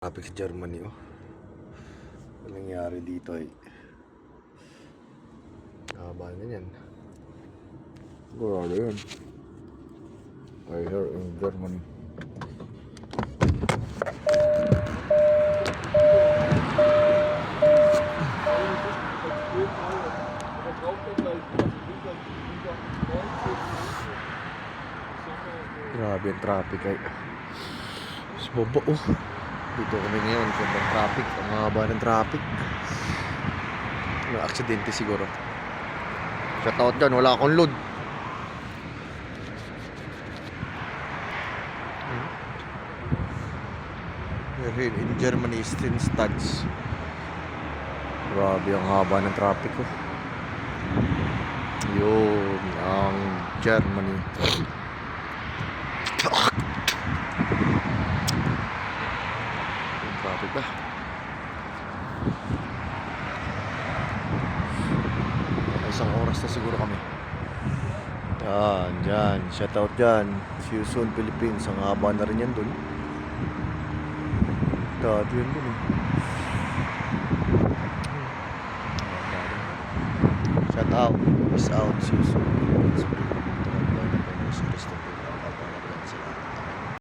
Traffic sa Germany, oh. Ano nangyari dito ay haba na yan. Grabe yun. I hear in Germany. Grabe yung traffic ay. Sa baba, oh. Dito kami ngayon, sobrang traffic. Ang haba ng traffic. May aksidente siguro. Shoutout dyan, wala akong load. We're here in Germany, Stadts. Grabe ang haba ng traffic ko. Yun ang Germany. Yung traffic ba? Isang oras na siguro kami. Yan, dyan. Shoutout dyan. See you soon, Philippines. Ang haba na rin yan dun. Dati yun dun eh. Shout out. Peace out. See you soon, Philippines.